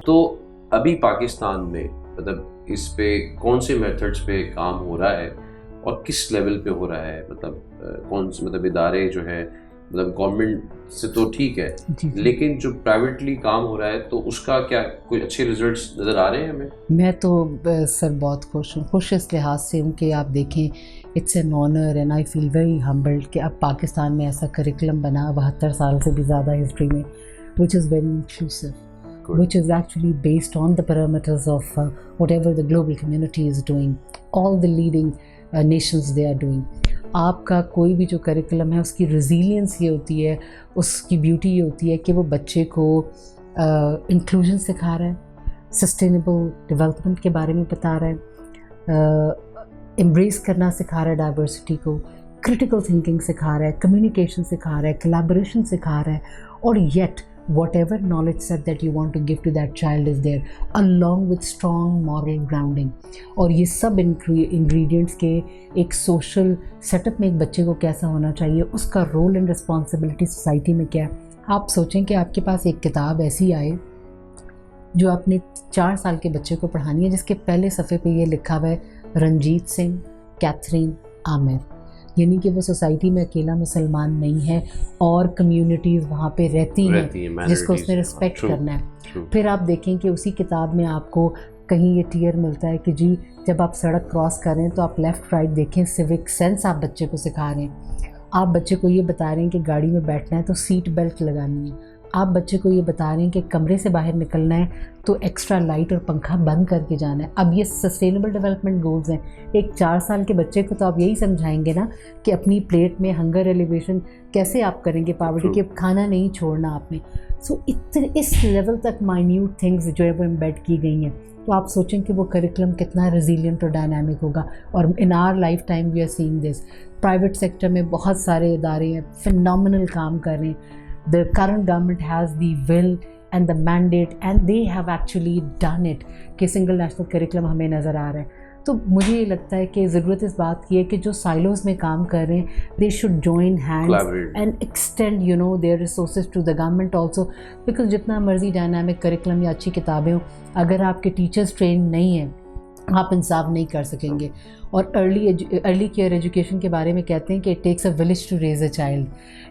تو ابھی پاکستان میں مطلب اس پہ کون سے میتھڈس پہ کام ہو رہا ہے اور کس لیول پہ ہو رہا ہے؟ مطلب کون سے مطلب ادارے جو ہیں مطلب گورنمنٹ سے تو ٹھیک ہے لیکن جو پرائیویٹلی کام ہو رہا ہے تو اس کا کیا کوئی اچھے ریزلٹس نظر آ رہے ہیں ہمیں؟ میں تو سر بہت خوش ہوں، خوش اس لحاظ سے ہوں کہ آپ دیکھیں it's an honour and I feel very humbled کہ اب پاکستان میں ایسا کریکولم بنا 72 سال سے بھی زیادہ ہسٹری میں which is very inclusive, which is actually based on the parameters of whatever the global community is doing, all the leading nations they are doing. آپ کا کوئی بھی جو کریکولم ہے اس کی ریزیلینس یہ ہوتی ہے، اس کی بیوٹی یہ ہوتی ہے کہ وہ بچے کو انکلوژن سکھا رہا ہے، سسٹینیبل ڈیولپمنٹ کے بارے میں بتا رہا ہے، امبریس کرنا سکھا رہا ہے ڈائیورسٹی کو، کریٹیکل تھنکنگ سکھا رہا ہے، کمیونیکیشن سکھا رہا ہے، کلیبوریشن سکھا رہا ہے، اور yet whatever knowledge set that you want to give to that child is there along with strong moral grounding. اور یہ سب ingredients کے ایک سوشل سیٹ اپ میں ایک بچے کو کیسا ہونا چاہیے، اس کا رول اینڈ رسپانسبلٹی سوسائٹی میں کیا ہے. آپ سوچیں کہ آپ کے پاس ایک کتاب ایسی آئے جو اپنے 4 سال کے بچے کو پڑھانی ہے جس کے پہلے صفحے پہ یہ لکھا ہوا ہے رنجیت سنگھ کیتھرین عامر، یعنی کہ وہ سوسائٹی میں اکیلا مسلمان نہیں ہے اور کمیونٹیز وہاں پہ رہتی ہیں جس کو اس نے رسپیکٹ کرنا ہے. پھر آپ دیکھیں کہ اسی کتاب میں آپ کو کہیں یہ ٹیئر ملتا ہے کہ جی جب آپ سڑک کراس کر رہے ہیں تو آپ لیفٹ رائٹ دیکھیں، سیوک سینس آپ بچے کو سکھا رہے ہیں. آپ بچے کو یہ بتا رہے ہیں کہ گاڑی میں بیٹھنا ہے تو سیٹ بیلٹ لگانی ہے. آپ بچے کو یہ بتا رہے ہیں کہ کمرے سے باہر نکلنا ہے تو ایکسٹرا لائٹ اور پنکھا بند کر کے جانا ہے. اب یہ سسٹینیبل ڈیولپمنٹ گولز ہیں. ایک 4 سال کے بچے کو تو آپ یہی سمجھائیں گے نا کہ اپنی پلیٹ میں ہنگر ایلیویشن کیسے آپ کریں گے، پاورٹی کہ کھانا نہیں چھوڑنا آپ نے. سو اس لیول تک مائنیوٹ تھنگز جو ہے وہ امبیڈ کی گئی ہیں. تو آپ سوچیں کہ وہ کریکولم کتنا ریزیلینٹ اور ڈائنامک ہوگا. اور in our life time we are seeing this. Private sector میں بہت سارے ادارے ہیں فینومینل کام کر رہے ہیں. The current government has the will and the mandate and they have actually done it کہ سنگل نیشنل کریکولم ہمیں نظر آ رہا ہے. تو مجھے یہ لگتا ہے کہ ضرورت اس بات کی ہے کہ جو سائلوز میں کام کر رہے ہیں they should join hands and extend their resources to the government also, because جتنا مرضی ڈائنامک کریکولم یا اچھی کتابیں ہوں اگر آپ کے ٹیچرز ٹرین نہیں ہیں آپ انصاف نہیں کر سکیں گے. اور ارلی کیئر ایجوکیشن کے بارے میں کہتے ہیں کہ it takes a village to raise a child.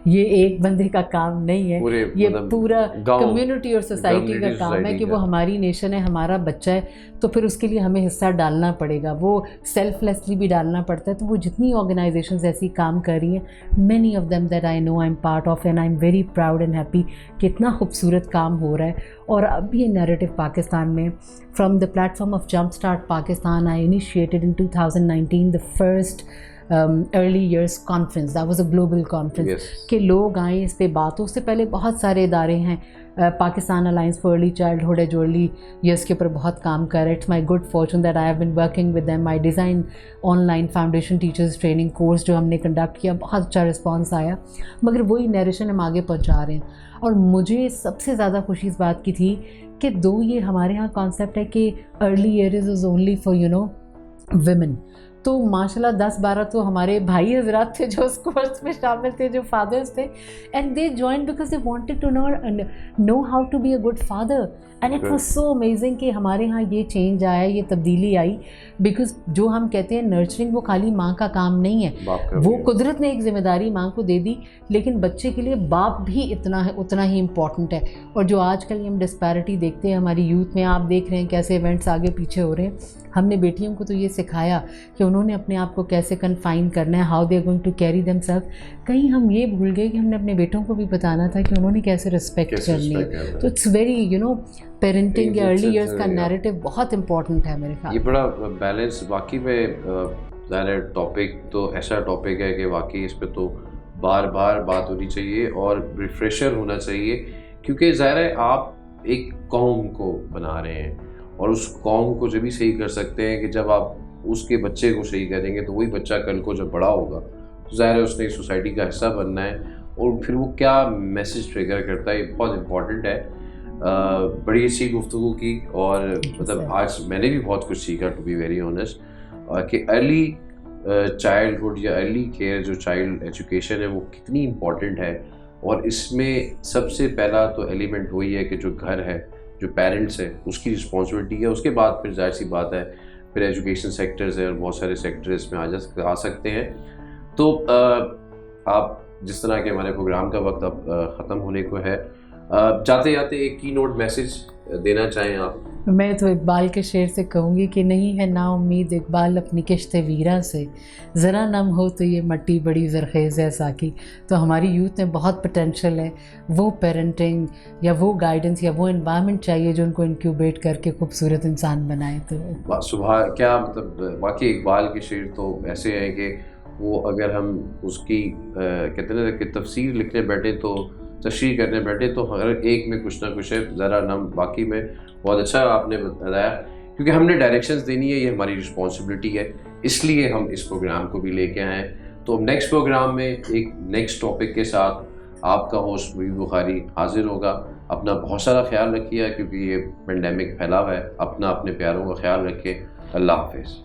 یہ ایک بندے کا کام نہیں ہے، یہ پورا کمیونٹی اور سوسائٹی کا کام ہے کہ وہ ہماری نیشن ہے، ہمارا بچہ ہے، تو پھر اس کے لیے ہمیں حصہ ڈالنا پڑے گا. وہ سیلف لیسلی بھی ڈالنا پڑتا ہے. تو وہ جتنی آرگنائزیشنز ایسی کام کر رہی ہیں، many of them that I know I am part of and I am very proud and happy کہ اتنا خوبصورت کام ہو رہا ہے. اور اب یہ نیریٹو پاکستان میں from the platform of jump start Pakistan I initiated in 2019 the first early years conference. That was a global conference کہ لوگ آئیں اس پہ بات. اس سے پہلے بہت سارے ادارے ہیں، Pakistan alliance for early childhood ہے جو ارلی ایئرس کے اوپر بہت کام کر رہا ہے. It's my good fortune that I have been working with them. I design online foundation teachers training course جو ہم نے کنڈکٹ کیا، بہت اچھا رسپانس آیا. مگر وہی نیریشن ہم آگے پہنچا رہے ہیں. اور مجھے سب سے زیادہ خوشی اس بات کی تھی کہ یہ ہمارے ہاں کانسیپٹ ہے کہ early years is only for women. تو ماشاء اللہ 10-12 تو ہمارے بھائی حضرات تھے جو اس کورس میں شامل تھے، جو فادرز تھے، and they join because they wanted to know how to be a good father. And it was so amazing کہ ہمارے ہاں یہ چینج آیا، یہ تبدیلی آئی. بیکاز جو ہم کہتے ہیں نرچرنگ وہ خالی ماں کا کام نہیں ہے، وہ قدرت نے ایک ذمہ داری ماں کو دے دی، لیکن بچے کے لیے باپ بھی اتنا ہی امپورٹنٹ ہے. اور جو آج کل ہم ڈسپیرٹی دیکھتے ہیں ہماری یوتھ میں، آپ دیکھ رہے ہیں کیسے ایونٹس آگے پیچھے ہو رہے ہیں. ہم نے بیٹیوں کو تو یہ سکھایا کہ انہوں نے اپنے آپ کو کیسے کنفائن کرنا ہے، how they are going to carry them self. کہیں ہم یہ بھول گئے کہ ہم نے اپنے بیٹوں کو بھی بتانا تھا کہ انہوں نے کیسے رسپیکٹ کرنی ہے. تو اٹس ویری پیرنٹنگ یا ارلی ایئرس کا نیریٹو بہت امپورٹنٹ ہے میرے خیال. یہ بڑا بیلنس واقعی میں ظاہر ہے. ٹاپک تو ایسا ٹاپک ہے کہ واقعی اس پہ تو بار بار بات ہونی چاہیے اور ریفریشر ہونا چاہیے، کیونکہ ظاہر ہے آپ ایک قوم کو بنا رہے ہیں اور اس قوم کو جب بھی صحیح کر سکتے ہیں کہ جب آپ اس کے بچے کو صحیح کریں گے تو وہی بچہ کل کو جب بڑا ہوگا تو ظاہر ہے اس نے سوسائٹی کا حصہ بننا ہے. اور پھر وہ کیا میسیج ٹریگر کرتا ہے، یہ بہت امپورٹنٹ ہے. بڑی اچھی گفتگو کی اور مطلب آج میں نے بھی بہت کچھ سیکھا ٹو بی ویری آنیسٹ کہ ارلی چائلڈہڈ یا ارلی کیئر جو چائلڈ ایجوکیشن ہے وہ کتنی امپورٹنٹ ہے. اور اس میں سب سے پہلا تو ایلیمنٹ وہی ہے کہ جو گھر ہے جو پیرنٹس ہے اس کی رسپانسبلٹی ہے. اس کے بعد پھر ظاہر سی بات ہے پھر ایجوکیشن سیکٹرز ہے اور بہت سارے سیکٹر اس میں آ سکتے ہیں. تو آپ جس طرح کہ ہمارے پروگرام کا وقت اب ختم ہونے کو ہے, جاتے جاتے ایک کی نوٹ میسج دینا چاہیں آپ؟ میں تو اقبال کے شعر سے کہوں گی کہ نہیں ہے نا امید اقبال اپنی کشت ویراں سے, ذرا نم ہو تو یہ مٹی بڑی زرخیز ہے ساکی. تو ہماری یوتھ میں بہت پوٹینشیل ہے, وہ پیرنٹنگ یا وہ گائیڈنس یا وہ انوائرمنٹ چاہیے جو ان کو انکیوبیٹ کر کے خوبصورت انسان بنائے. تو صبح کیا مطلب واقعی اقبال کے شعر تو ایسے ہیں کہ وہ اگر ہم اس کی کہتے ہیں نا کہ تفسیر لکھنے بیٹھے تو تشریح کرنے بیٹھے تو ہر ایک میں کچھ نہ کچھ ہے. ذرا نم واقعی میں بہت اچھا آپ نے بتایا, کیونکہ ہم نے ڈائریکشنز دینی ہے, یہ ہماری رسپانسبلٹی ہے, اس لیے ہم اس پروگرام کو بھی لے کے آئے ہیں. تو نیکسٹ پروگرام میں ایک نیکسٹ ٹاپک کے ساتھ آپ کا ہوسٹ مبین بخاری حاضر ہوگا. اپنا بہت سارا خیال رکھیے کیونکہ یہ پینڈیمک پھیلا ہوا ہے. اپنے پیاروں کا خیال رکھیں. اللہ حافظ.